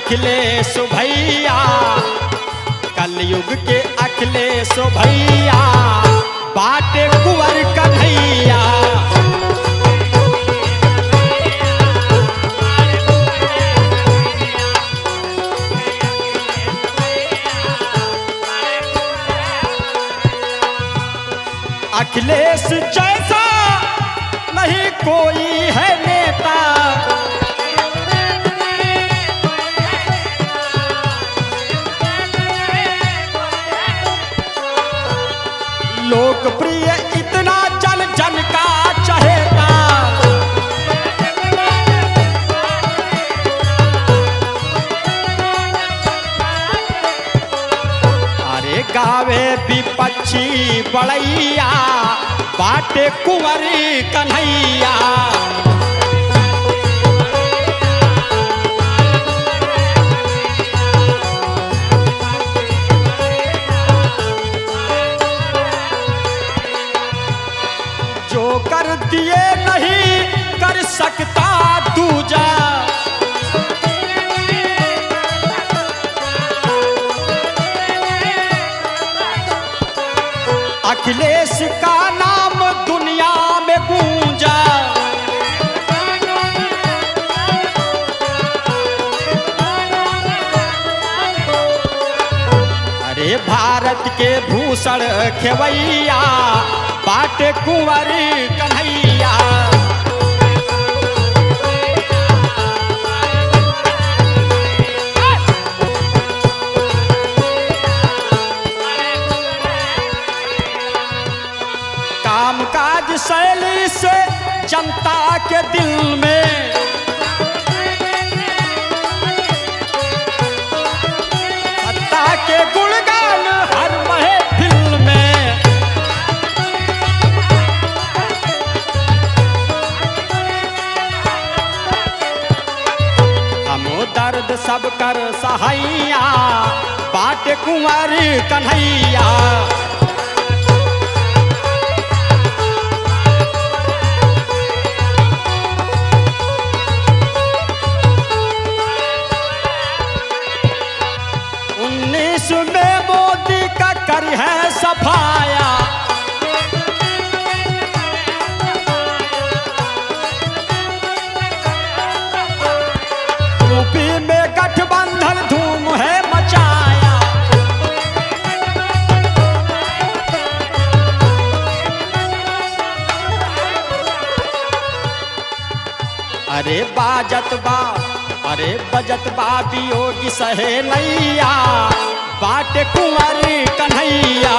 अखिलेश भैया, कलयुग के अखिलेश भैया, बाटे कुंवर कन्हैया। अखिलेश जैसा नहीं कोई है नेता, लोकप्रिय इतना जन जन का चहेता। अरे गावे विपक्षी बड़ैया, बाटे कुंवर कन्हैया। जो कर दिए नहीं कर सकता दूजा, अखिलेश का नाम दुनिया में गूंजा। अरे भारत के भूषण खेवैया, बाटे कुंवर कन्हैया। कामकाज शैली से जनता के दिल में, सत्ता के गुणगान हर महफिल में। हमो दर्द सब कर सहाइया, बाटे कुंवर कन्हैया। में मोदी का कर है सफाया, यूपी में गठबंधन धूम है मचाया। अरे बजत बा वियोगी सहे नैया, बाटे कुंवर कन्हैया।